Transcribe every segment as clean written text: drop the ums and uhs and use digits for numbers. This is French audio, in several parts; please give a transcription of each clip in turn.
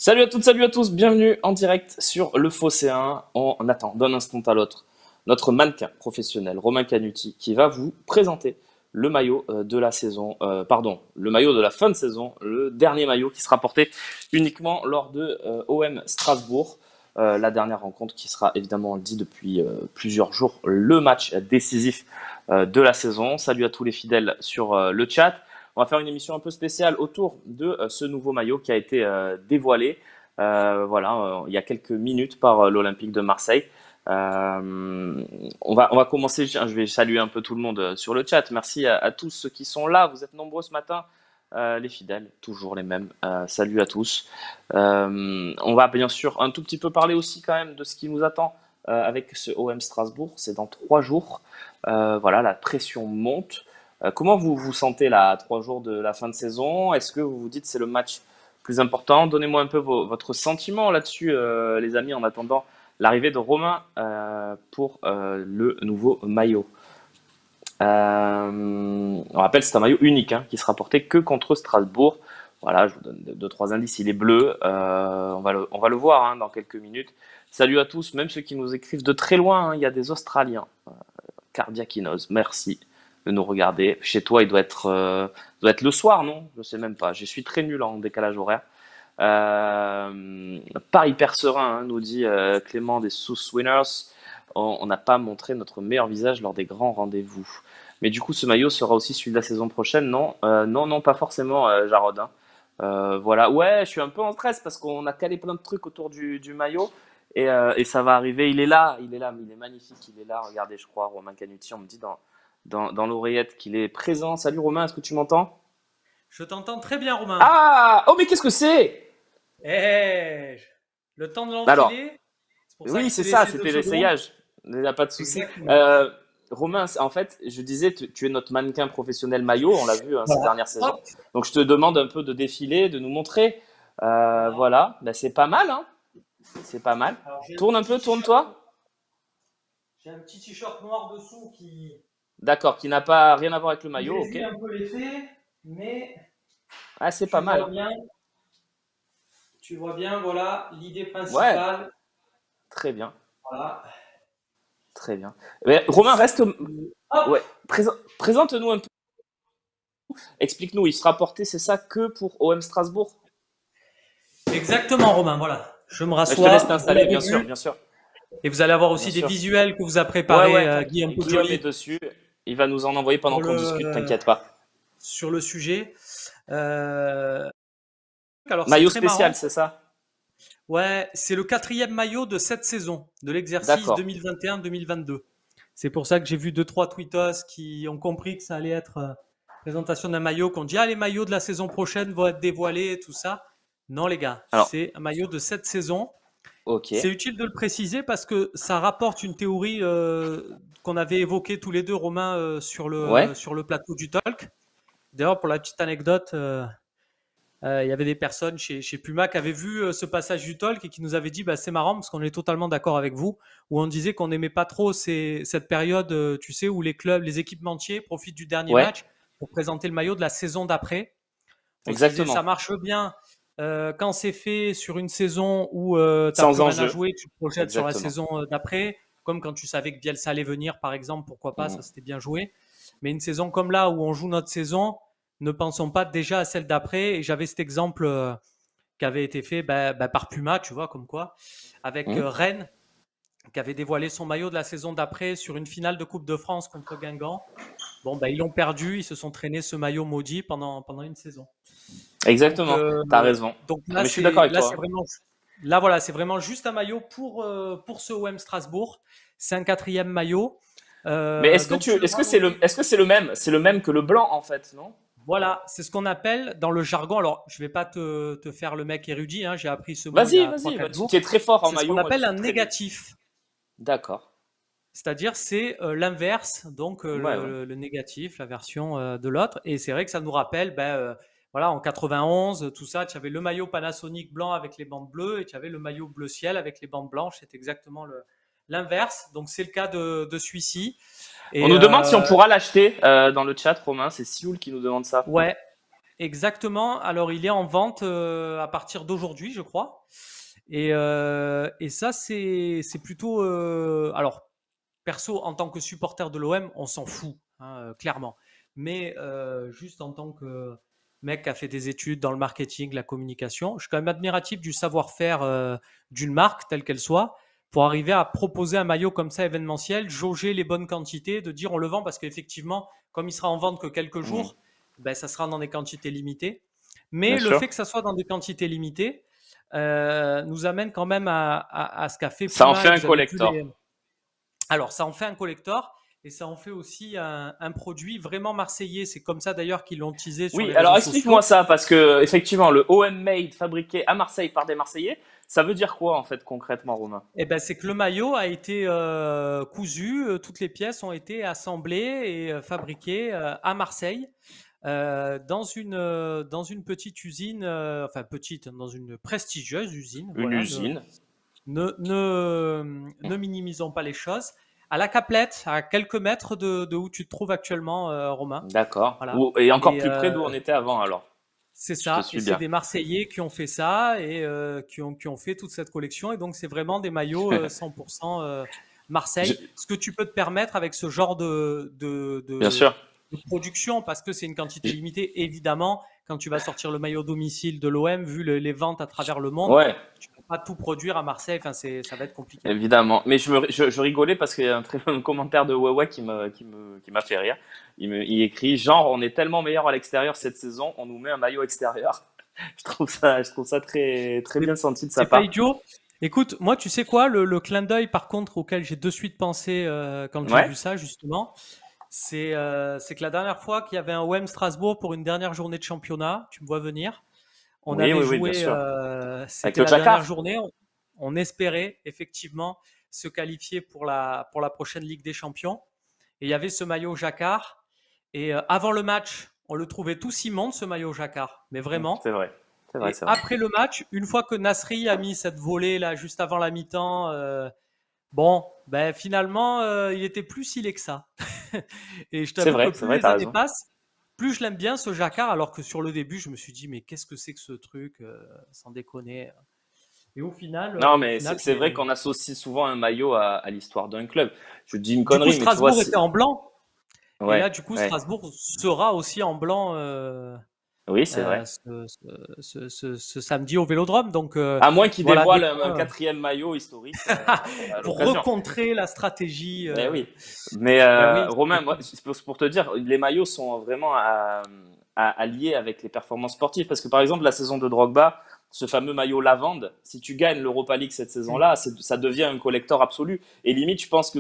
Salut à toutes, salut à tous, bienvenue en direct sur le Phocéen. On attend d'un instant à l'autre notre mannequin professionnel, Romain Canuti, qui va vous présenter le maillot de la saison, le maillot de la fin de saison, le dernier maillot qui sera porté uniquement lors de OM Strasbourg. La dernière rencontre qui sera évidemment, on le dit depuis plusieurs jours, le match décisif de la saison. Salut à tous les fidèles sur le chat. On va faire une émission un peu spéciale autour de ce nouveau maillot qui a été dévoilé il y a quelques minutes par l'Olympique de Marseille. On va commencer, je vais saluer un peu tout le monde sur le chat. Merci à tous ceux qui sont là, vous êtes nombreux ce matin. Les fidèles, toujours les mêmes. Salut à tous. On va bien sûr un tout petit peu parler aussi quand même de ce qui nous attend avec ce OM Strasbourg. C'est dans 3 jours. La pression monte. Comment vous vous sentez là, à 3 jours de la fin de saison? Est-ce que vous vous dites c'est le match plus important? Donnez-moi un peu votre sentiment là-dessus, les amis, en attendant l'arrivée de Romain pour le nouveau maillot. On rappelle, c'est un maillot unique qui sera porté que contre Strasbourg. Voilà, je vous donne deux, trois indices. Il est bleu. On va le voir dans quelques minutes. Salut à tous, même ceux qui nous écrivent de très loin. Il y a des Australiens. Cardiakinos, merci de nous regarder. Chez toi, il doit être le soir, non? Je sais même pas. Je suis très nul en décalage horaire. Pas hyper serein, nous dit Clément des Sous Winners. On n'a pas montré notre meilleur visage lors des grands rendez-vous. Mais du coup, ce maillot sera aussi celui de la saison prochaine, non? Non, pas forcément, Jarod. Voilà. Ouais, je suis un peu en stress parce qu'on a calé plein de trucs autour du maillot et ça va arriver. Il est là, mais il est magnifique. Il est là. Regardez, je crois, Romain Canuti, on me dit dans l'oreillette qu'il est présent. Salut Romain, est-ce que tu m'entends? Je t'entends très bien, Romain. Ah! Oh, mais qu'est-ce que c'est? Le temps de Alors, l'enfiler. C'est pour ça que oui, je c'est t'ai ça, laissé deux c'était secondes. l'essayage. Il n'y a pas de souci. Exactement. Romain, en fait, je disais, tu es notre mannequin professionnel maillot, on l'a vu ces Voilà. dernières saisons. Hop. Donc, je te demande un peu de défiler, de nous montrer. Voilà, ben, c'est pas mal, hein? C'est pas mal. Alors, Tourne un peu, tourne-toi. j'ai un petit t-shirt noir dessous qui D'accord, qui n'a pas rien à voir avec le maillot, ok. réduit un peu l'effet, mais Ah, c'est pas tu mal, vois hein. bien, voilà, l'idée Ouais, principale. très bien, Voilà. très bien. Mais, Romain, reste. Hop. Ouais, présente-nous un peu. Explique-nous, il sera porté, c'est ça, que pour OM Strasbourg? Exactement, Romain. Voilà. Je me Je te laisse rassois. Vous t'installer, l'avez bien sûr, vu. bien sûr, Et vous allez avoir bien aussi des sûr. visuels que vous a Ouais, préparé ouais, Guillaume Guillaume est Poggioli dessus. Il va nous en envoyer pendant sur qu'on discute, t'inquiète pas. sur le sujet. Euh, Alors c'est Maillot très spécial, marrant. c'est ça? Ouais, c'est le quatrième maillot de cette saison, de l'exercice D'accord. 2021-2022. C'est pour ça que j'ai vu deux, trois tweetos qui ont compris que ça allait être présentation d'un maillot, qu'on dit ah les maillots de la saison prochaine vont être dévoilés et tout ça. Non les gars, Alors, c'est un maillot de cette saison. ok. C'est utile de le préciser parce que ça rapporte une théorie qu'on avait évoquée tous les deux, Romain, Ouais. sur le plateau du Talk. D'ailleurs, pour la petite anecdote, il y avait des personnes chez Puma qui avaient vu ce passage du talk et qui nous avaient dit bah, c'est marrant parce qu'on est totalement d'accord avec vous, où on disait qu'on n'aimait pas trop cette période, tu sais, où les clubs, les équipementiers profitent du dernier Ouais. match pour présenter le maillot de la saison d'après. On se disait ça Exactement. marche bien quand c'est fait sur une saison où tu n'as Sans plus rien à enjeu. jouer, tu te projettes sur la Exactement. saison d'après, comme quand tu savais que Bielsa allait venir, par exemple, pourquoi pas, Mm. ça c'était bien joué. Mais une saison comme là où on joue notre saison, ne pensons pas déjà à celle d'après. Et j'avais cet exemple qui avait été fait par Puma, tu vois, comme quoi, avec Mm. Rennes, qui avait dévoilé son maillot de la saison d'après sur une finale de Coupe de France contre Guingamp. Bon, ils l'ont perdu, ils se sont traînés ce maillot maudit pendant une saison. Donc, Exactement. T'as raison. donc Non, là, mais je suis d'accord avec c'est toi. vraiment, là, voilà, c'est vraiment juste un maillot pour ce OM Strasbourg. C'est un quatrième maillot. Mais Donc, tu le vois, est-ce que c'est le même que le blanc en fait, non? voilà, c'est ce qu'on appelle dans le jargon. Alors, je vais pas te faire le mec érudit, hein, j'ai appris ce mot il y Vas-y, a trois vas-y. quatre Tu jours. es très fort en C'est ce qu'on maillot, moi je appelle un suis très nul. négatif. D'accord. C'est-à-dire, c'est l'inverse, donc Ouais, ouais. le négatif, la version de l'autre. Et c'est vrai que ça nous rappelle, voilà, en 91, tout ça, tu avais le maillot Panasonic blanc avec les bandes bleues et tu avais le maillot bleu ciel avec les bandes blanches. C'est exactement l'inverse. Donc, c'est le cas de celui-ci. On Et nous demande si on pourra l'acheter dans le chat, Romain. C'est Sioul qui nous demande ça. ouais, Exactement. Alors, il est en vente à partir d'aujourd'hui, je crois. Et ça, c'est plutôt. Alors, perso, en tant que supporter de l'OM, on s'en fout, hein, clairement. Mais juste en tant que mec qui a fait des études dans le marketing, la communication, je suis quand même admiratif du savoir-faire d'une marque, telle qu'elle soit, pour arriver à proposer un maillot comme ça événementiel, jauger les bonnes quantités, de dire on le vend parce qu'effectivement, comme il sera en vente que quelques Mhm. jours, ben, ça sera dans des quantités limitées. Mais Bien le sûr. fait que ça soit dans des quantités limitées nous amène quand même à ce qu'a fait Ça en fait Puma. Et un vous avez vu collector. alors, ça en fait un collector et ça en fait aussi un produit vraiment marseillais. C'est comme ça d'ailleurs qu'ils l'ont teasé sur Oui, les alors réseaux explique-moi sociaux. ça, parce que effectivement, le home-made fabriqué à Marseille par des Marseillais, ça veut dire quoi en fait concrètement, Romain? Et ben, c'est que le maillot a été cousu, toutes les pièces ont été assemblées et fabriquées à Marseille dans une petite usine, enfin petite, dans une prestigieuse usine. Une Voilà, usine. ne minimisons pas les choses. À la Caplette, à quelques mètres de où tu te trouves actuellement, Romain. D'accord. Voilà. Et encore Et plus près d'où on était avant alors. c'est Je te ça. Et suis c'est bien. des Marseillais qui ont fait ça et qui ont fait toute cette collection. Et donc, c'est vraiment des maillots 100% Je- Marseille. Ce que tu peux te permettre avec ce genre Bien sûr. de production, parce que c'est une quantité Je- limitée, évidemment, quand tu vas sortir le maillot domicile de l'OM, vu les ventes à travers le monde, Ouais, tu ne peux pas tout produire à Marseille. Enfin, ça va être compliqué. évidemment. Mais je rigolais parce qu'il y a un très bon commentaire de Wewe qui m'a fait rire. Il écrit genre, on est tellement meilleur à l'extérieur cette saison, on nous met un maillot extérieur. Je trouve ça très, très C'est bien senti de sa c'est pas part. idiot. Écoute, moi, tu sais quoi, le clin d'œil, par contre, auquel j'ai de suite pensé quand j'ai Ouais. vu ça, justement, c'est que la dernière fois qu'il y avait un OM Strasbourg pour une dernière journée de championnat, tu me vois venir, on Oui, avait oui, oui, bien joué, sûr. Avec c'était le la dernière jacquard. journée, on espérait effectivement se qualifier pour la prochaine Ligue des Champions. Et il y avait ce maillot jacquard. Et avant le match, on le trouvait tous immonde, ce maillot jacquard, mais vraiment. C'est vrai. C'est vrai, Et c'est vrai. après le match, une fois que Nasri a mis cette volée là juste avant la mi-temps, bon, ben finalement, il était plus stylé que ça. Et je t'avoue que C'est plus vrai, les t'as années raison. passent, plus je l'aime bien ce jacquard, alors que sur le début, je me suis dit mais qu'est-ce que c'est que ce truc, sans déconner. Et Non, au mais final, c'est vrai qu'on associe souvent un maillot à l'histoire d'un club. Je te dis une du coup connerie, mais tu vois, Strasbourg était en blanc. Et ouais, là, du coup, ouais. Strasbourg sera aussi en blanc Oui, c'est vrai. ce samedi au Vélodrome. Donc À moins qu'il voilà des dévoile un points. quatrième maillot historique à Pour l'occasion. recontrer la stratégie. Eh oui. Mais Ben oui, Romain, moi, c'est pour te dire, les maillots sont vraiment à lier avec les performances sportives. Parce que par exemple, la saison de Drogba, ce fameux maillot lavande, si tu gagnes l'Europa League cette saison-là, ça devient un collector absolu. Et limite, je pense que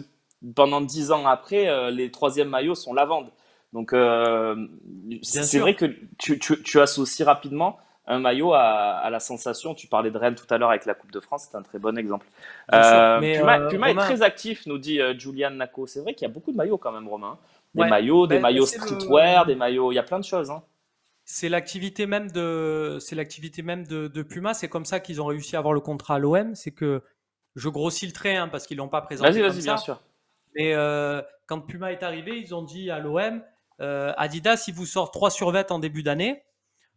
pendant 10 ans après, les troisièmes maillots sont lavande. Donc bien c'est vrai sûr, que tu associes rapidement un maillot à la sensation. Tu parlais de Rennes tout à l'heure avec la Coupe de France, c'est un très bon exemple. bien sûr. Mais Puma est Romain, très actif, nous dit Julian Nako. C'est vrai qu'il y a beaucoup de maillots quand même, Romain. ouais, Des ben, maillots streetwear, des maillots, il y a plein de choses. Hein. c'est l'activité même de Puma. C'est comme ça qu'ils ont réussi à avoir le contrat à l'OM. C'est que je grossis le trait hein, parce qu'ils l'ont pas Vas-y, présenté comme vas-y, bien ça. sûr. Mais quand Puma est arrivé, ils ont dit à l'OM, Adidas, il vous sort 3 survêtements en début d'année.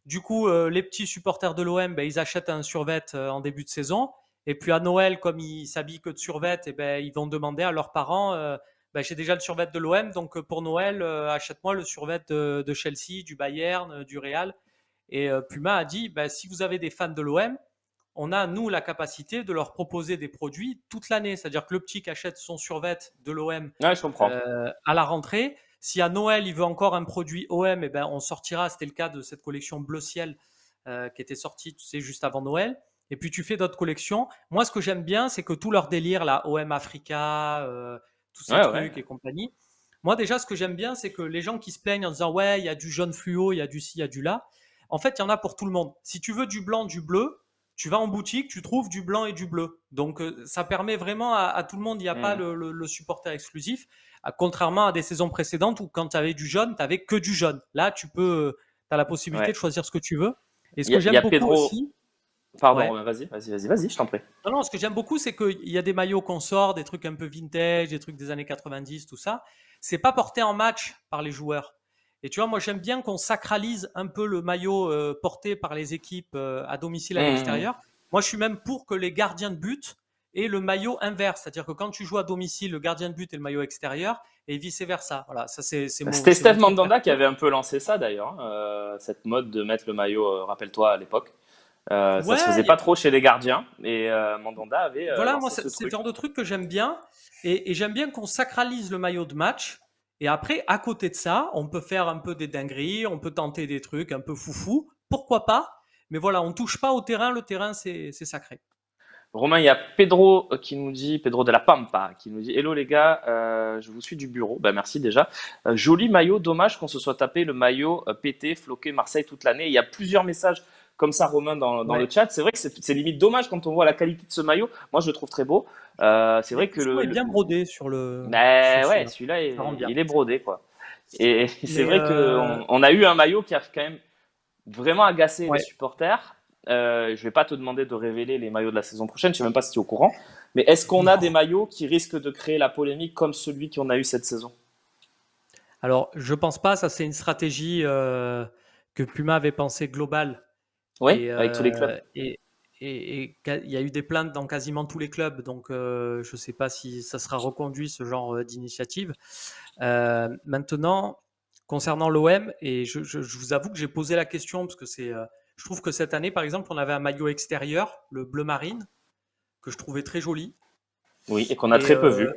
Du coup, les petits supporters de l'OM, ben, ils achètent un survêt en début de saison. Et puis à Noël, comme ils s'habillent que de survêt, et ben, ils vont demander à leurs parents, ben, j'ai déjà le survêt de l'OM, donc pour Noël, achète-moi le survêt de Chelsea, du Bayern, du Real. Et Puma a dit, ben, si vous avez des fans de l'OM, on a, nous, la capacité de leur proposer des produits toute l'année. C'est-à-dire que le petit qui achète son survêt de l'OM Ouais, je comprends. à la rentrée, si à Noël, il veut encore un produit OM, eh ben, on sortira. C'était le cas de cette collection Bleu Ciel qui était sortie, tu sais, juste avant Noël. Et puis, tu fais d'autres collections. Moi, ce que j'aime bien, c'est que tout leur délire, la OM Africa, tous ces Ouais, ouais. trucs et compagnie. Moi, déjà, ce que j'aime bien, c'est que les gens qui se plaignent en disant, ouais, il y a du jaune fluo, il y a du ci, il y a du là. En fait, il y en a pour tout le monde. Si tu veux du blanc, du bleu, tu vas en boutique, tu trouves du blanc et du bleu. Donc, ça permet vraiment à tout le monde. Il n'y a pas Hmm. le supporter exclusif. Contrairement à des saisons précédentes où quand tu avais du jaune, tu avais que du jaune. Là, tu as la possibilité Ouais. de choisir ce que tu veux. Et ce que Il y j'aime a beaucoup Pedro. aussi, Pardon, ouais. Romain, vas-y, je t'en prie. Non, non, ce que j'aime beaucoup, c'est qu'il y a des maillots qu'on sort, des trucs un peu vintage, des trucs des années 90, tout ça. C'est pas porté en match par les joueurs. Et tu vois, moi, j'aime bien qu'on sacralise un peu le maillot porté par les équipes à domicile, à Mmh. l'extérieur. Moi, je suis même pour que les gardiens de but aient le maillot inverse. C'est-à-dire que quand tu joues à domicile, le gardien de but est le maillot extérieur et vice-versa. Voilà, ça, c'est C'était mon Steve truc Mandanda qui perso. avait un peu lancé ça d'ailleurs, cette mode de mettre le maillot, rappelle-toi à l'époque. Ça se Ouais, faisait pas trop chez les gardiens et Mandanda avait voilà, moi, lancé ce c'est le truc. genre de truc que j'aime bien. Et j'aime bien qu'on sacralise le maillot de match. Et après, à côté de ça, on peut faire un peu des dingueries, on peut tenter des trucs un peu foufou. Pourquoi pas? Mais voilà, on touche pas au terrain. Le terrain, c'est sacré. Romain, il y a Pedro qui nous dit, Pedro de la Pampa, qui nous dit: Hello les gars, je vous suis du bureau. Ben merci déjà. Joli maillot, dommage qu'on se soit tapé le maillot pété, floqué Marseille toute l'année. Il y a plusieurs messages comme ça, Romain, dans le Ouais. chat. C'est vrai que c'est limite dommage quand on voit la qualité de ce maillot. Moi, je le trouve très beau. C'est vrai Mais que souvent, il est bien brodé sur ben ouais, celui-là. celui-là, Ça rend bien. il est brodé, quoi. Et c'est Mais vrai qu'on a eu un maillot qui a quand même vraiment agacé les ouais. supporters. Je vais pas te demander de révéler les maillots de la saison prochaine, je sais même pas si tu es au courant. Mais est-ce qu'on a des Non. maillots qui risquent de créer la polémique comme celui qu'on a eu cette saison? Alors, je pense pas. Ça, c'est une stratégie que Puma avait pensée globale. Oui, Et, avec tous les clubs. il y a eu des plaintes dans quasiment tous les clubs, donc je ne sais pas si ça sera reconduit, ce genre d'initiative. Maintenant, concernant l'OM, et je vous avoue que j'ai posé la question, parce que je trouve que cette année, par exemple, on avait un maillot extérieur, le bleu marine, que je trouvais très joli, Oui, et qu'on a et très peu vu,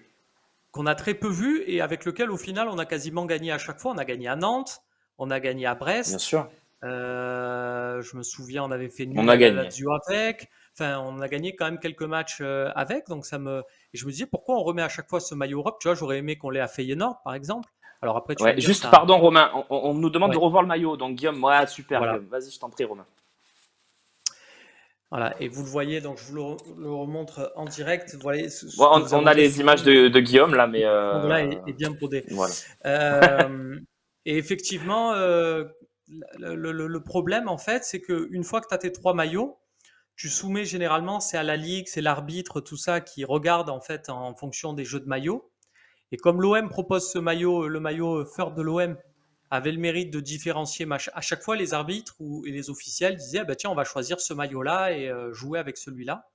qu'on a très peu vu, et avec lequel, au final, on a quasiment gagné à chaque fois. On a gagné à Nantes, on a gagné à bien Brest, sûr. je me souviens, on avait fait On nul a à la gagné. Lazio avec. Enfin, on a gagné quand même quelques matchs avec. Donc et je me disais, pourquoi on remet à chaque fois ce maillot Europe? Tu vois, j'aurais aimé qu'on l'ait à Feyenoord, par exemple. Alors après, tu vas Ouais, me dire juste, ça. pardon, Romain, on nous demande de Ouais, revoir le maillot. Donc, Guillaume, ouais, super, voilà. Guillaume. Vas-y, je t'en prie, Romain. Voilà. Et vous le voyez, donc je vous le remontre en direct. Vous voyez Bon, ce que vous on avez a au les images résumé. de Guillaume là, mais Là est bien brodé. voilà. Euh, et effectivement, le problème, en fait, c'est qu'une fois que tu as tes trois maillots, tu soumets généralement, c'est à la ligue, c'est l'arbitre, tout ça qui regarde en fait en fonction des jeux de maillots. Et comme l'OM propose ce maillot, le maillot Third de l'OM avait le mérite de différencier à chaque fois les arbitres et les officiels disaient ah bah tiens on va choisir ce maillot-là et jouer avec celui-là.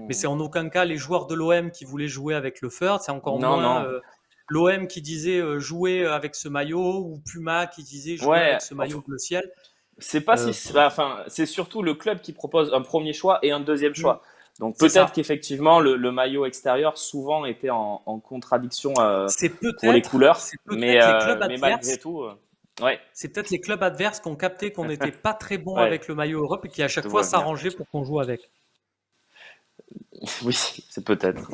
Mais c'est Hmm. en aucun cas les joueurs de l'OM qui voulaient jouer avec le Third, c'est encore Non, moins non. l'OM qui disait jouer avec ce maillot ou Puma qui disait jouer Ouais, avec ce maillot bleu ciel. c'est pas si, Euh, enfin, c'est surtout le club qui propose un premier choix et un deuxième choix. Donc c'est peut-être ça. qu'effectivement le maillot extérieur souvent était en contradiction pour les couleurs, C'est peut-être les clubs mais malgré adverses. tout, ouais, C'est peut-être les clubs adverses qui ont capté qu'on n'était pas très bon ouais, avec le maillot Europe et qui à je te chaque fois vois venir. s'arrangeaient pour qu'on joue avec. Oui, c'est peut-être.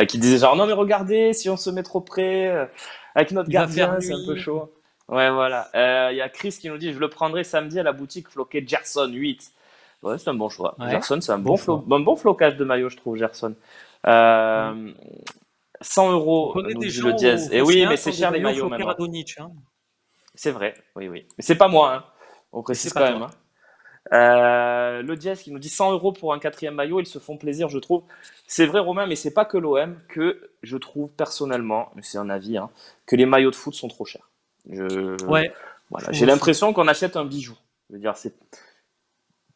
Qui disait genre non mais regardez si on se met trop près avec notre Il va faire gardien c'est un peu nuit. chaud. Ouais voilà. Il y a Chris qui nous dit je le prendrai samedi à la boutique floqué Gerson 8. Ouais, c'est un bon choix. Ouais, Gerson, c'est bon choix. un bon flocage de maillot, je trouve, Gerson. Mm. Euh, 100 On euros, connaît nous des dit le gens dièse. au Et oui, Phocéen mais qui c'est ont des cher les maillots maillots floqués maintenant. Radonjic, hein. C'est vrai, oui, oui. Mais c'est pas moi, hein. On Et c'est précise pas quand même, toi. hein. Le dièse qui nous dit 100 euros pour un quatrième maillot, ils se font plaisir, je trouve. C'est vrai, Romain, mais c'est pas que l'OM que je trouve personnellement, mais c'est un avis, hein, que les maillots de foot sont trop chers. Je, Ouais, je voilà, trouve j'ai aussi. l'impression qu'on achète un bijou. Je veux dire,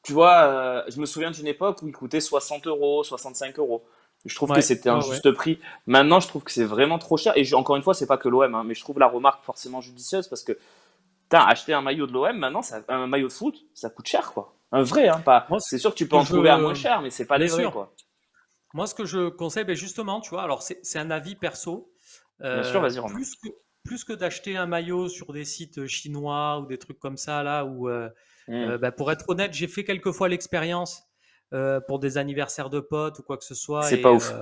tu vois, je me souviens d'une époque où il coûtait 60 euros, 65 euros. Je trouve que Ouais, c'était un ouais, ouais. juste prix. Maintenant, je trouve que c'est vraiment trop cher. Et encore une fois, c'est pas que l'OM, hein, mais je trouve la remarque forcément judicieuse parce que, putain, acheter un maillot de l'OM, maintenant, un maillot de foot, ça coûte cher, quoi. Un vrai, hein, pas. Moi, ce C'est sûr que tu peux que en trouver à moins je. cher, mais c'est pas Bien les vrais, sûr. quoi. Moi, ce que je conseille, ben justement, tu vois, alors c'est un avis perso. Bien sûr, Euh, vas-y, Romain. plus que, plus que d'acheter un maillot sur des sites chinois ou des trucs comme ça, là, où, Hmm. ben, pour être honnête, j'ai fait quelques fois l'expérience pour des anniversaires de potes ou quoi que ce soit, C'est pas ouf.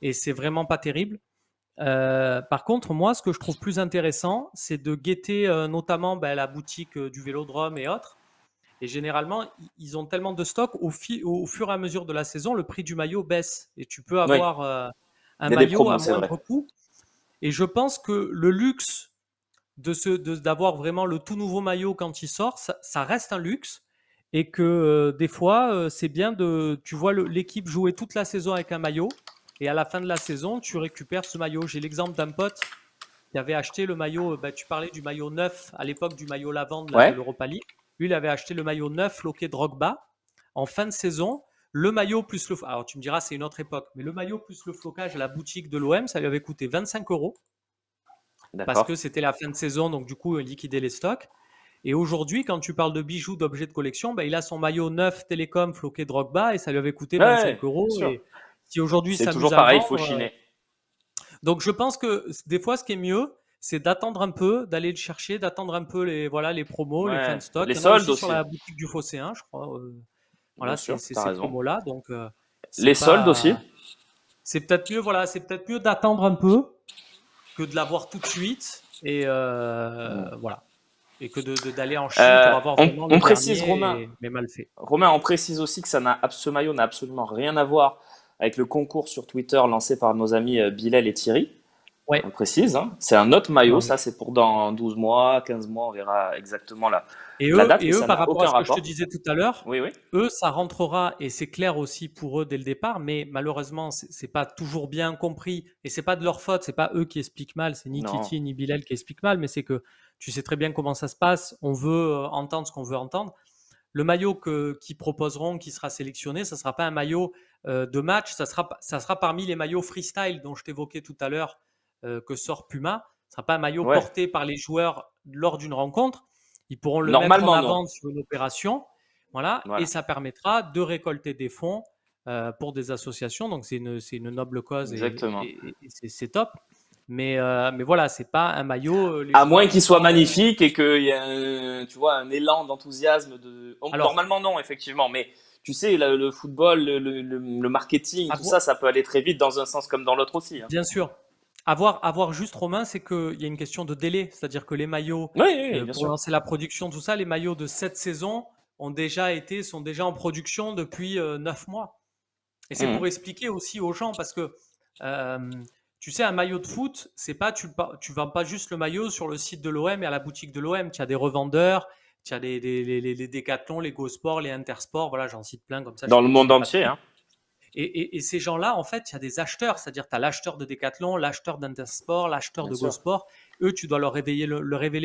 et c'est vraiment pas terrible. Par contre, moi, ce que je trouve plus intéressant, c'est de guetter notamment ben, la boutique du Vélodrome et autres. Et généralement, ils ont tellement de stock, au fur et à mesure de la saison, le prix du maillot baisse. Et tu peux Oui, avoir un il y a des maillot promos, à c'est vrai. moindre coût. Et je pense que le luxe d'avoir vraiment le tout nouveau maillot quand il sort, ça reste un luxe. Et que des fois, c'est bien tu vois l'équipe jouer toute la saison avec un maillot. Et à la fin de la saison, tu récupères ce maillot. J'ai l'exemple d'un pote qui avait acheté le maillot. Tu parlais du maillot neuf à l'époque du maillot lavande là, de Ouais, l'Europa League. Lui, il avait acheté le maillot neuf floqué Drogba en fin de saison. Le maillot plus le. Alors, tu me diras, c'est une autre époque, mais le maillot plus le flocage à la boutique de l'OM, ça lui avait coûté 25 euros parce d'accord. que c'était la fin de saison, donc du coup, liquider les stocks. Et aujourd'hui, quand tu parles de bijoux, d'objets de collection, il a son maillot neuf Télécom floqué Drogba et ça lui avait coûté Ouais, 25 bien euros. sûr. Et si aujourd'hui il C'est s'amuse toujours à le pareil, il faut vendre. chiner. Donc je pense que des fois, ce qui est mieux, c'est d'attendre un peu, d'aller le chercher, d'attendre un peu les promos, les fins Ouais, de stock. les Il y en a soldes aussi sur aussi. la boutique du Phocéen, je crois. Bien Voilà, sûr, c'est t'as ces raison. promos-là. Donc c'est Les soldes aussi. pas, c'est peut-être mieux. Voilà, c'est peut-être mieux d'attendre un peu que de l'avoir tout de suite. Et Mm. voilà. Et que d'aller en Chine pour avoir vraiment le On précise, dernier, mais mal fait. Romain, on précise aussi que ce maillot n'a absolument rien à voir avec le concours sur Twitter lancé par nos amis Bilal et Thierry. Ouais. On précise, hein. C'est un autre maillot, Ouais, ouais. ça c'est pour dans 12 mois, 15 mois, on verra exactement Et la eux, date, et mais eux, ça par n'a rapport à aucun ce que je te rapport. disais tout à l'heure, Oui, oui. eux, ça rentrera et c'est clair aussi pour eux dès le départ, mais malheureusement, c'est pas toujours bien compris et c'est pas de leur faute, c'est pas eux qui expliquent mal, c'est ni Non. Titi ni Bilal qui expliquent mal, mais c'est que tu sais très bien comment ça se passe. On veut entendre ce qu'on veut entendre. Le maillot qu'ils proposeront, qui sera sélectionné, ça sera pas un maillot de match, ça sera parmi les maillots freestyle dont je t'évoquais tout à l'heure que sort Puma. Ce sera pas un maillot Ouais. porté par les joueurs lors d'une rencontre. Ils pourront le mettre en Normalement, non. avant sur une opération, voilà, et Voilà. ça permettra de récolter des fonds pour des associations. Donc c'est une noble cause Exactement. et c'est top. Mais voilà, c'est pas un maillot. Les À moins joueurs qu'il soit n'ont pas. magnifique et qu'il y ait tu vois, un élan d'enthousiasme. Alors, Normalement, non, effectivement. Mais tu sais, le football, le marketing, tout ça, avoir, ça peut aller très vite dans un sens comme dans l'autre aussi, hein. bien sûr. Avoir juste, Romain, c'est qu'il y a une question de délai. C'est-à-dire que les maillots, Oui, oui, oui, bien pour sûr. lancer la production, tout ça, les maillots de cette saison sont déjà en production depuis 9 mois. Et c'est Mhm. pour expliquer aussi aux gens, parce que euh, tu sais, un maillot de foot, c'est pas tu vends pas juste le maillot sur le site de l'OM et à la boutique de l'OM. Tu as des revendeurs, tu as les Decathlon, les Go Sport, les Intersport, voilà, j'en cite plein comme ça, Dans le je monde les passe entier, toutes. hein. Et ces gens-là, en fait, il y a des acheteurs, c'est-à-dire tu as l'acheteur de Decathlon, l'acheteur d'Intersport, l'acheteur Bien de sûr. GoSport. Eux, tu dois leur révéler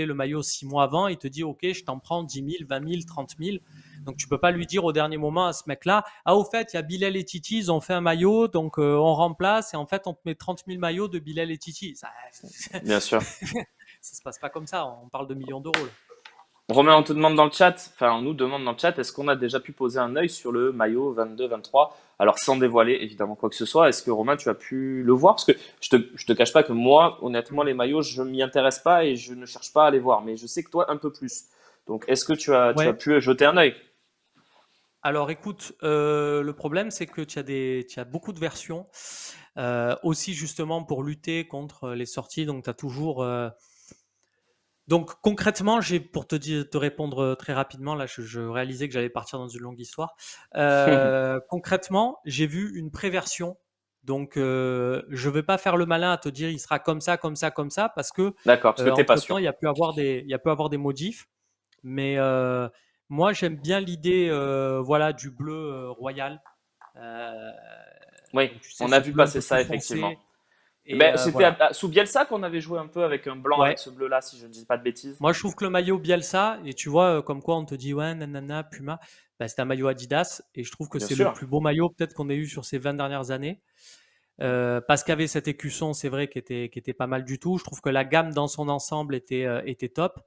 le maillot 6 mois avant. Il te dit, OK, je t'en prends 10 000, 20 000, 30 000. Donc, tu peux pas lui dire au dernier moment à ce mec-là, ah, au fait, il y a Bilal et Titi, ils ont fait un maillot, donc on remplace et en fait, on te met 30 000 maillots de Bilal et Titi. Ça, Bien sûr. ça se passe pas comme ça. On parle de millions d'euros, là. Romain, on te demande dans le chat, enfin, on nous demande dans le chat, est-ce qu'on a déjà pu poser un œil sur le maillot 22-23? Alors, sans dévoiler évidemment quoi que ce soit, est-ce que Romain, tu as pu le voir? Parce que je te cache pas que moi, honnêtement, les maillots, je m'y intéresse pas et je ne cherche pas à les voir. Mais je sais que toi, un peu plus. Donc, est-ce que tu as Ouais. pu jeter un œil? Alors écoute, le problème c'est que tu as beaucoup de versions, aussi justement pour lutter contre les sorties. Donc tu as toujours. Donc concrètement, pour te répondre très rapidement, là je réalisais que j'allais partir dans une longue histoire. Concrètement, j'ai vu une préversion. Donc je ne vais pas faire le malin à te dire il sera comme ça, comme ça, comme ça, parce que D'accord, parce que t'es pas entre-temps, sûr. il y a pu avoir des modifs. Mais moi, j'aime bien l'idée voilà, du bleu royal. Euh, Oui, donc, tu sais, on a ce vu bleu un passer peu plus ça, effectivement. foncé. Eh Et ben, c'était voilà. sous Bielsa qu'on avait joué un peu avec un blanc Ouais. avec ce bleu-là, si je ne dis pas de bêtises. Moi, je trouve que le maillot Bielsa, et tu vois, comme quoi on te dit, ouais, nanana, Puma, bah, c'est un maillot Adidas. Et je trouve que Bien c'est le sûr. plus beau maillot peut-être qu'on ait eu sur ces 20 dernières années. Parce qu'il y avait cet écusson, c'est vrai, qui était pas mal du tout. Je trouve que la gamme dans son ensemble était top.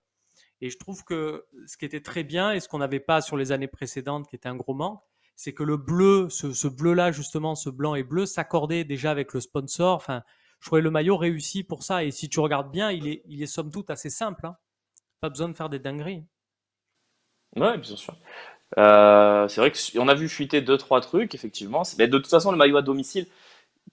Et je trouve que ce qui était très bien et ce qu'on n'avait pas sur les années précédentes, qui était un gros manque, c'est que le bleu, ce bleu-là, justement, ce blanc et bleu, s'accordait déjà avec le sponsor. Enfin, je trouvais le maillot réussi pour ça. Et si tu regardes bien, il est somme toute assez simple, hein. Pas besoin de faire des dingueries. Ouais, bien sûr. C'est vrai qu'on a vu fuiter deux, trois trucs, effectivement. Mais de toute façon, le maillot à domicile,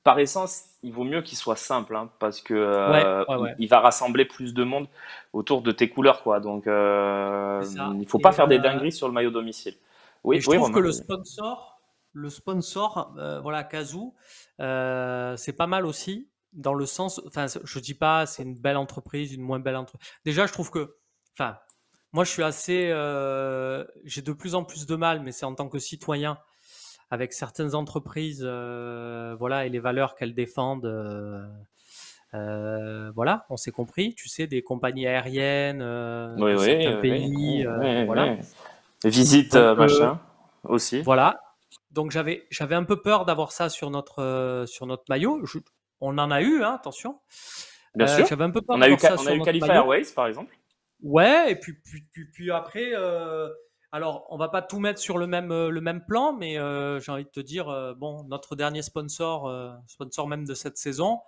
par essence, il vaut mieux qu'il soit simple, hein, parce que Ouais, ouais, il, ouais. il va rassembler plus de monde autour de tes couleurs, quoi. Donc, C'est ça. il faut pas faire des dingueries sur le maillot domicile. Et Oui, je oui, trouve que Romain, vas-y. le sponsor, voilà, Kazoo, c'est pas mal aussi dans le sens, enfin, je dis pas c'est une belle entreprise, une moins belle entreprise. Déjà, je trouve que, enfin, moi, je suis assez, j'ai de plus en plus de mal, mais c'est en tant que citoyen avec certaines entreprises, voilà, et les valeurs qu'elles défendent. Voilà, on s'est compris. Tu sais, des compagnies aériennes Oui, de oui, certains oui, pays, oui, voilà. oui. Visite, Donc machin, aussi. voilà. Donc j'avais un peu peur d'avoir ça sur notre maillot. On en a eu, hein, attention. Bien sûr. J'avais un peu peur d'avoir ça On a sur eu notre Califa maillot. Airways, par exemple. Ouais, et puis après, alors on va pas tout mettre sur le même plan, mais j'ai envie de te dire, bon, notre dernier sponsor même de cette saison,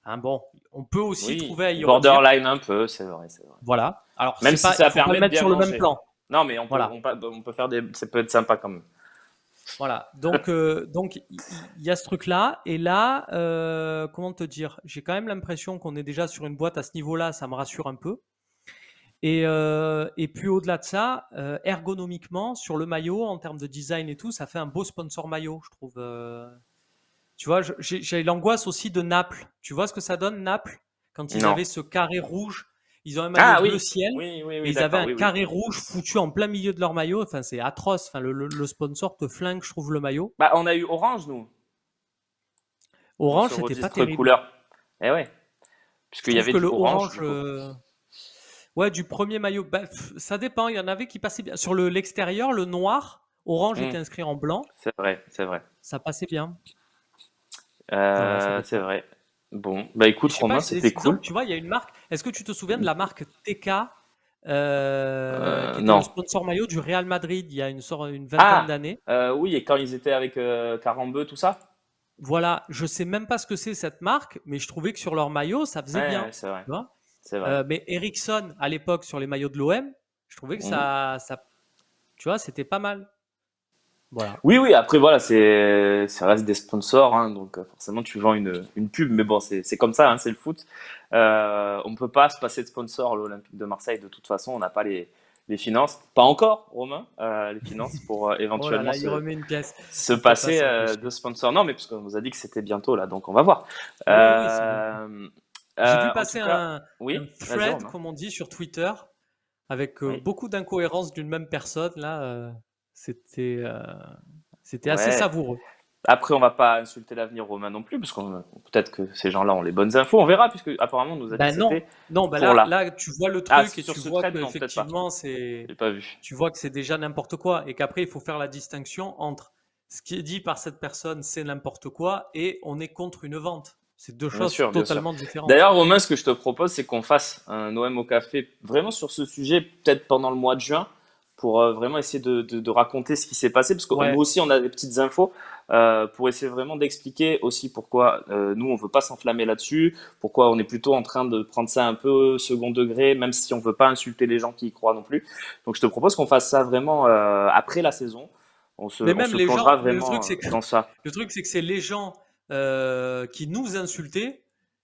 hein, bon, on peut aussi Oui, trouver à y redire. borderline un peu, c'est vrai, c'est vrai. Voilà. Alors Même si il ça faut pas le permet de mettre bien sur le même manger. plan. Non, mais Voilà. on peut faire des. Ça peut être sympa quand même. Voilà, donc il y a ce truc-là, et là, comment te dire, j'ai quand même l'impression qu'on est déjà sur une boîte à ce niveau-là, ça me rassure un peu. Et puis au-delà de ça, ergonomiquement, sur le maillot, en termes de design et tout, ça fait un beau sponsor maillot, je trouve. Tu vois, j'ai l'angoisse aussi de Naples. Tu vois ce que ça donne, Naples, quand ils Non. avaient ce carré rouge, ils ont un maillot Ah bleu oui, ciel, oui, oui, et oui, ils avaient d'accord, un oui, oui. carré rouge foutu en plein milieu de leur maillot. Enfin, c'est atroce. Enfin, le sponsor te flingue, je trouve, le maillot. Bah, on a eu Orange, nous, dans ce Orange, c'était pas registre terrible. couleur. Eh ouais, Je puisqu'il y trouve avait que du le orange, orange, du coup. ouais, du premier maillot, bah, ça dépend. Il y en avait qui passaient bien. Sur l'extérieur, le noir, orange Hmm, était inscrit en blanc, c'est vrai, c'est vrai. ça passait bien. Voilà, ça C'est dépend. vrai. Bon, bah Et écoute, je sais pas, Romain, j'ai des c'était exemples. cool. Tu vois, il y a une marque. Est-ce que tu te souviens de la marque TK, qui était le Non. sponsor maillot du Real Madrid il y a une vingtaine Ah, d'années? oui, et quand ils étaient avec Carambeu, tout ça? Voilà, je sais même pas ce que c'est cette marque, mais je trouvais que sur leur maillot, ça faisait Ouais, bien. ouais, c'est vrai, Tu vois. c'est vrai. Mais Ericsson, à l'époque, sur les maillots de l'OM, je trouvais que Mhm. tu vois, c'était pas mal. Voilà. Oui, oui, après voilà, ça reste des sponsors, hein, donc forcément tu vends une pub, mais bon, c'est comme ça, hein, c'est le foot. On ne peut pas se passer de sponsor à l'Olympique de Marseille, de toute façon, on n'a pas les finances, pas encore, Romain, les finances pour Oh là éventuellement là, il remet une pièce. se Il peut pas passer de s'empêcher. sponsor. Non, mais parce qu'on nous a dit que c'était bientôt là, donc on va voir. Oui, oui, c'est bien. Euh, J'ai vu en tout passer cas, un oui, vas-y thread, Romain. comme on dit, sur Twitter, avec Oui, beaucoup d'incohérences d'une même personne. Là, c'était c'était assez ouais. savoureux. Après, on va pas insulter l'avenir Romain non plus, parce que peut-être que ces gens-là ont les bonnes infos. On verra, puisque apparemment on nous a dit que Ben non, c'était non, ben pour là. là, tu vois le Ah, truc et sur tu ce vois trade, que non, peut-être pas. effectivement, J'ai pas vu. tu vois que c'est déjà n'importe quoi, et qu'après, il faut faire la distinction entre ce qui est dit par cette personne, c'est n'importe quoi, et on est contre une vente. C'est deux Bien choses sûr, bien sûr. totalement différentes. D'ailleurs, Romain, ce que je te propose, c'est qu'on fasse un OM au café vraiment sur ce sujet, peut-être pendant le mois de juin, pour vraiment essayer de raconter ce qui s'est passé, parce que nous Ouais, aussi, on a des petites infos, pour essayer vraiment d'expliquer aussi pourquoi nous, on veut pas s'enflammer là-dessus, pourquoi on est plutôt en train de prendre ça un peu second degré, même si on veut pas insulter les gens qui y croient non plus. Donc, je te propose qu'on fasse ça vraiment après la saison. mais On même se les plongera gens, mais le vraiment truc, c'est que dans ça. le truc, c'est que c'est les gens qui nous insultaient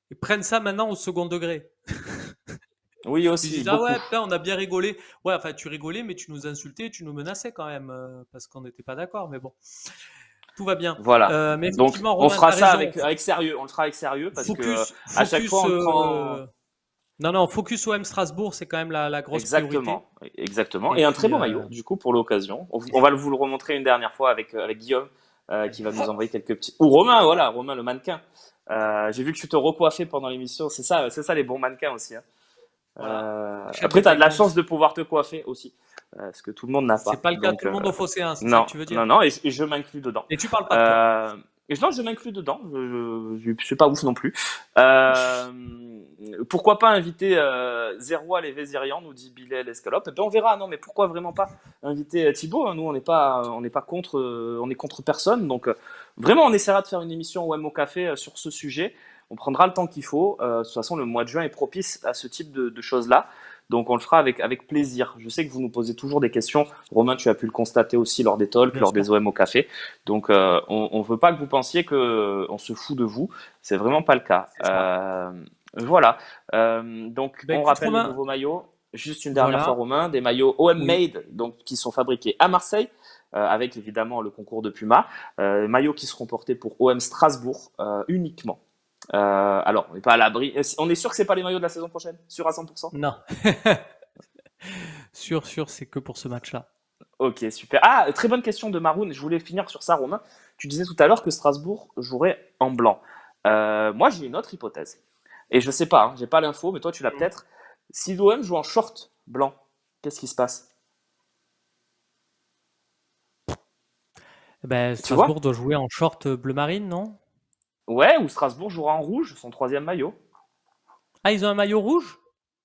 et prennent ça maintenant au second degré. Oui, Ils aussi, disent ah beaucoup. ouais, putain, on a bien rigolé. Ouais, enfin, tu rigolais, mais tu nous insultais, tu nous menaçais quand même parce qu'on n'était pas d'accord. Mais bon, tout va bien. Voilà. Mais Donc, effectivement, on Romain, fera t'as ça raison. avec sérieux. On le fera avec sérieux parce que à chaque fois, Focus. on le prend Non, non, focus OM Strasbourg, c'est quand même la grosse priorité. exactement. Exactement. Et Et un très puis, beau maillot, du coup, pour l'occasion. On va vous le remontrer une dernière fois avec Guillaume, qui va nous envoyer quelques petits. Ou Romain, voilà, Romain le mannequin. J'ai vu que tu te recoiffais pendant l'émission. C'est ça les bons mannequins aussi, hein. voilà. Chef Après, de tu as de la taekwondo. chance de pouvoir te coiffer aussi, ce que tout le monde n'a C'est pas. pas le cas de Donc, tout le monde au Phocéen, c'est ça que non, tu veux dire. non, non, et je m'inclus dedans. Et tu parles pas de toi. Euh, et non, je m'inclus dedans. Je suis pas ouf non plus. Euh, Pourquoi pas inviter Zeroual et Vézirian, nous dit Bilal Escalope. Et ben on verra. Non, mais pourquoi vraiment pas inviter Thibaut, hein. Nous, on n'est pas contre, on est contre personne. Donc, vraiment, on essaiera de faire une émission OM au café sur ce sujet. On prendra le temps qu'il faut. De toute façon, le mois de juin est propice à ce type de choses-là. Donc on le fera avec plaisir. Je sais que vous nous posez toujours des questions. Romain, tu as pu le constater aussi lors des talks, Bien lors sûr. des OM au café. Donc on ne veut pas que vous pensiez qu'on se fout de vous. C'est vraiment pas le cas. C'est ça. Voilà. Donc Ben on écoute, rappelle les Romain, nouveaux maillots. Juste une dernière fois, voilà. Romain, des maillots OM Oui. Made, donc qui sont fabriqués à Marseille, avec évidemment le concours de Puma. Maillots qui seront portés pour OM Strasbourg uniquement. Alors, on n'est pas à l'abri. On est sûr que c'est pas les maillots de la saison prochaine? Sûr à 100%? Non. Sûr, c'est que pour ce match-là. Ok, super. Ah, très bonne question de Maroun. Je voulais finir sur ça, Romain. Tu disais tout à l'heure que Strasbourg jouerait en blanc. Moi, j'ai une autre hypothèse. Et je sais pas, hein, j'ai pas l'info, mais toi tu l'as peut-être. Si l'OM joue en short blanc, qu'est-ce qui se passe? Eh ben, Tu vois? Strasbourg doit jouer en short bleu marine, non? Ouais, ou Strasbourg jouera en rouge, son troisième maillot. Ah, ils ont un maillot rouge?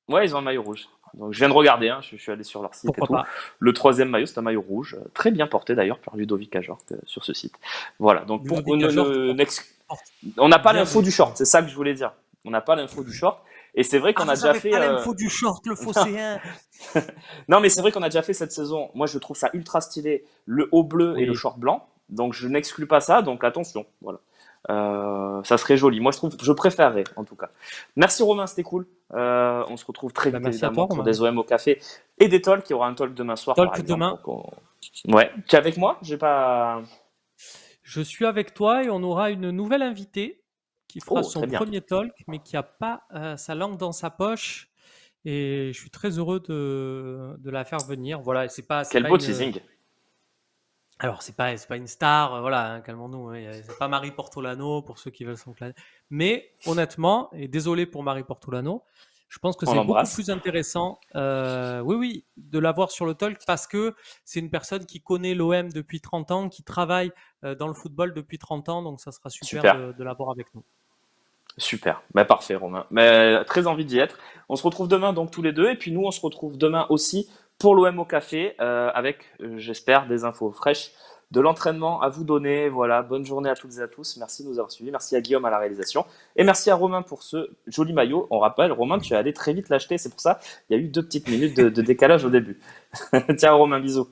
Ouais, ils ont un maillot rouge. Donc je viens de regarder, hein, je suis allé sur leur site et Pourquoi tout. pas? Le troisième maillot, c'est un maillot rouge, très bien porté d'ailleurs par Ludovic Ajorc sur ce site. Voilà, donc pour Ludovic Ajorc qui porte on n'a pas l'info bien. du short, c'est ça que je voulais dire. On n'a pas l'info du short. Et c'est vrai Ah, qu'on a vous déjà avez fait. pas l'info du short, le phocéen. Non, mais c'est vrai qu'on a déjà fait cette saison. Moi, je trouve ça ultra stylé, le haut bleu et le Oui. short blanc. Donc, je n'exclus pas ça. Donc, attention. Voilà. Ça serait joli. Moi, je préférerais, en tout cas. Merci Romain, c'était cool. On se retrouve très Ben, vite, merci à toi, évidemment, pour Romain. des OM au café et des talks. Il y aura un talk demain soir, par Talk exemple. demain. Donc, ouais. Tu es avec moi? J'ai pas. Je suis avec toi et on aura une nouvelle invitée qui fera Oh, son très bien. premier talk, mais qui n'a pas sa langue dans sa poche. Et je suis très heureux de la faire venir. Voilà, c'est Quel pas beau une. teasing. Alors, c'est pas une star, voilà, hein, calmons-nous. Hein, c'est pas Marie Portolano pour ceux qui veulent s'enclaner. Mais honnêtement, et désolé pour Marie Portolano, je pense que On c'est beaucoup l'embrasse. plus intéressant, oui, oui, de l'avoir sur le talk parce que c'est une personne qui connaît l'OM depuis 30 ans, qui travaille dans le football depuis 30 ans, donc ça sera super Super. de l'avoir avec nous. Super, bah, parfait Romain. Mais, très envie d'y être. On se retrouve demain donc tous les deux et puis nous on se retrouve demain aussi pour l'OM au café avec j'espère des infos fraîches de l'entraînement à vous donner. Voilà, bonne journée à toutes et à tous. Merci de nous avoir suivis. Merci à Guillaume à la réalisation et merci à Romain pour ce joli maillot. On rappelle Romain, tu es allé très vite l'acheter, c'est pour ça il y a eu 2 petites minutes de décalage au début. Ciao Romain, bisous.